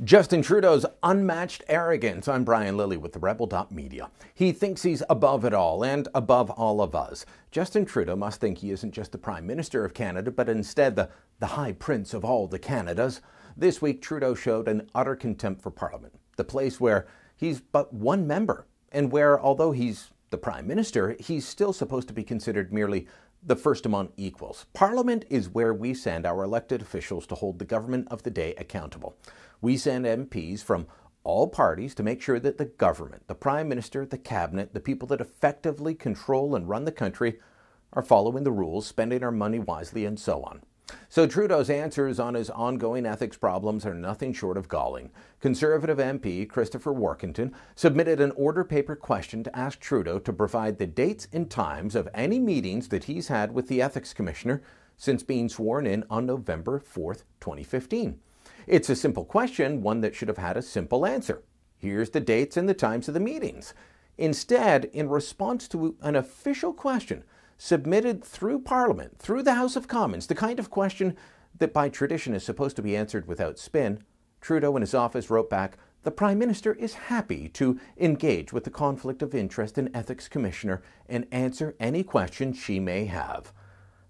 Justin Trudeau's unmatched arrogance. I'm Brian Lilly with the Rebel.media. He thinks he's above it all and above all of us. Justin Trudeau must think he isn't just the Prime Minister of Canada, but instead the High Prince of all the Canadas. This week, Trudeau showed an utter contempt for Parliament, the place where he's but one member, and where, although he's the Prime Minister, he's still supposed to be considered merely the first among equals. Parliament is where we send our elected officials to hold the government of the day accountable. We send MPs from all parties to make sure that the government, the Prime Minister, the Cabinet, the people that effectively control and run the country are following the rules, spending our money wisely, and so on. So Trudeau's answers on his ongoing ethics problems are nothing short of galling. Conservative MP Christopher Warkentin submitted an order paper question to ask Trudeau to provide the dates and times of any meetings that he's had with the Ethics Commissioner since being sworn in on November 4th, 2015. It's a simple question, one that should have had a simple answer. Here's the dates and the times of the meetings. Instead, in response to an official question submitted through Parliament, through the House of Commons, the kind of question that by tradition is supposed to be answered without spin, Trudeau and his office wrote back, "The Prime Minister is happy to engage with the Conflict of Interest and Ethics Commissioner and answer any questions she may have."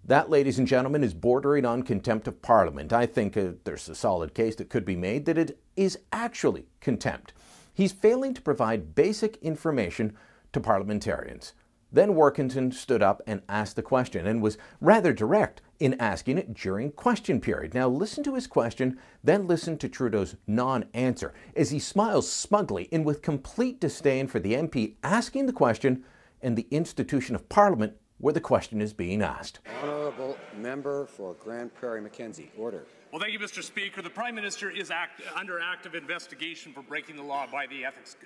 That, ladies and gentlemen, is bordering on contempt of Parliament. I think there's a solid case that could be made that it is actually contempt. He's failing to provide basic information to parliamentarians. Then Warkentin stood up and asked the question and was rather direct in asking it during question period. Now listen to his question, then listen to Trudeau's non-answer as he smiles smugly and with complete disdain for the MP asking the question and the institution of Parliament where the question is being asked. Honourable Member for Grand Prairie Mackenzie, order. Well, thank you, Mr. Speaker. The Prime Minister is under active investigation for breaking the law by the Ethics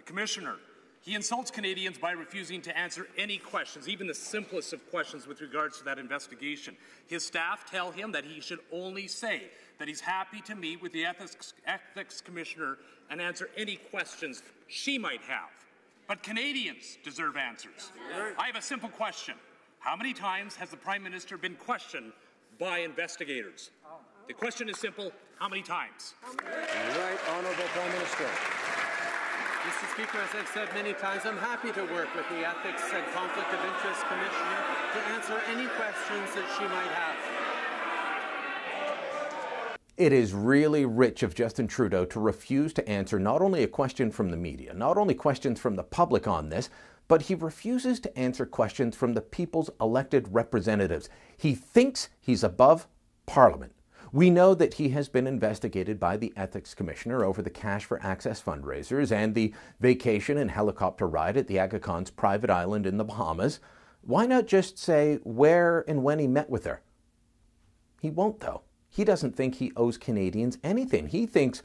Commissioner. He insults Canadians by refusing to answer any questions, even the simplest of questions with regards to that investigation. His staff tell him that he should only say that he's happy to meet with the Ethics Commissioner and answer any questions she might have. But Canadians deserve answers. I have a simple question. How many times has the Prime Minister been questioned by investigators? The question is simple. How many times? Right, Honourable Prime Minister. Mr. Speaker, as I've said many times, I'm happy to work with the Ethics and Conflict of Interest Commissioner to answer any questions that she might have. It is really rich of Justin Trudeau to refuse to answer not only a question from the media, not only questions from the public on this, but he refuses to answer questions from the people's elected representatives. He thinks he's above Parliament. We know that he has been investigated by the Ethics Commissioner over the Cash for Access fundraisers and the vacation and helicopter ride at the Aga Khan's private island in the Bahamas. Why not just say where and when he met with her? He won't, though. He doesn't think he owes Canadians anything. He thinks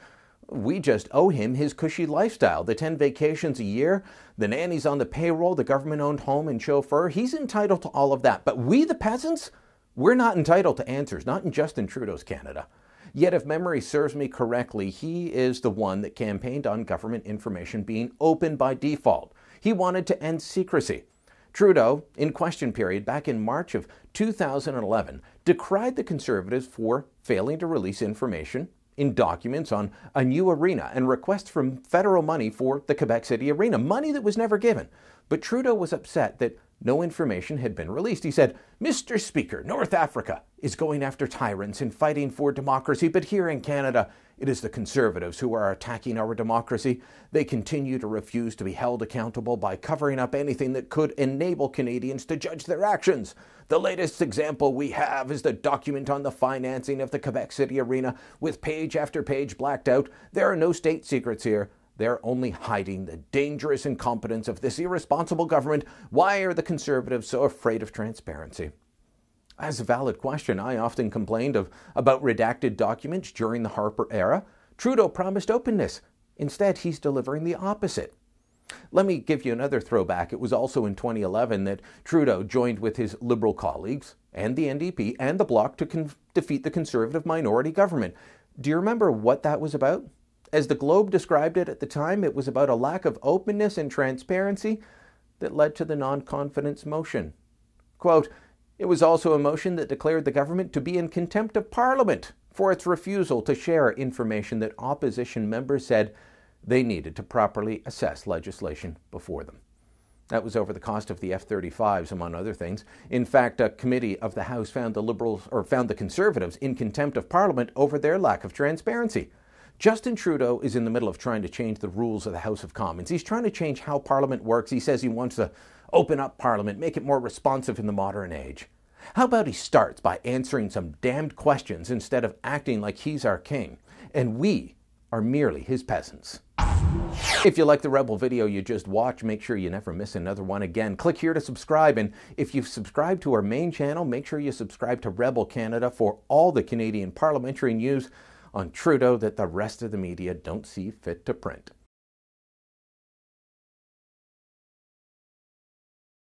we just owe him his cushy lifestyle, the 10 vacations a year, the nannies on the payroll, the government-owned home and chauffeur. He's entitled to all of that. But we, the peasants, we're not entitled to answers, not in Justin Trudeau's Canada. Yet, if memory serves me correctly, he is the one that campaigned on government information being open by default. He wanted to end secrecy. Trudeau, in question period back in March of 2011, decried the Conservatives for failing to release information in documents on a new arena and requests from federal money for the Quebec City arena, money that was never given. But Trudeau was upset that no information had been released. He said, "Mr. Speaker, North Africa is going after tyrants and fighting for democracy, but here in Canada, it is the Conservatives who are attacking our democracy. They continue to refuse to be held accountable by covering up anything that could enable Canadians to judge their actions. The latest example we have is the document on the financing of the Quebec City arena with page after page blacked out. There are no state secrets here. They're only hiding the dangerous incompetence of this irresponsible government. Why are the Conservatives so afraid of transparency?" As a valid question, I often complained about redacted documents during the Harper era. Trudeau promised openness. Instead, he's delivering the opposite. Let me give you another throwback. It was also in 2011 that Trudeau joined with his Liberal colleagues and the NDP and the Bloc to defeat the Conservative minority government. Do you remember what that was about? As the Globe described it at the time, it was about a lack of openness and transparency that led to the non-confidence motion. Quote, "It was also a motion that declared the government to be in contempt of Parliament for its refusal to share information that opposition members said they needed to properly assess legislation before them. That was over the cost of the F-35s, among other things. In fact, a committee of the House found the Conservatives in contempt of Parliament over their lack of transparency. Justin Trudeau is in the middle of trying to change the rules of the House of Commons. He's trying to change how Parliament works. He says he wants to open up Parliament, make it more responsive in the modern age. How about he starts by answering some damned questions instead of acting like he's our king, and we are merely his peasants? If you like the Rebel video you just watched, make sure you never miss another one again. Click here to subscribe, and if you've subscribed to our main channel, make sure you subscribe to Rebel Canada for all the Canadian parliamentary news on Trudeau that the rest of the media don't see fit to print.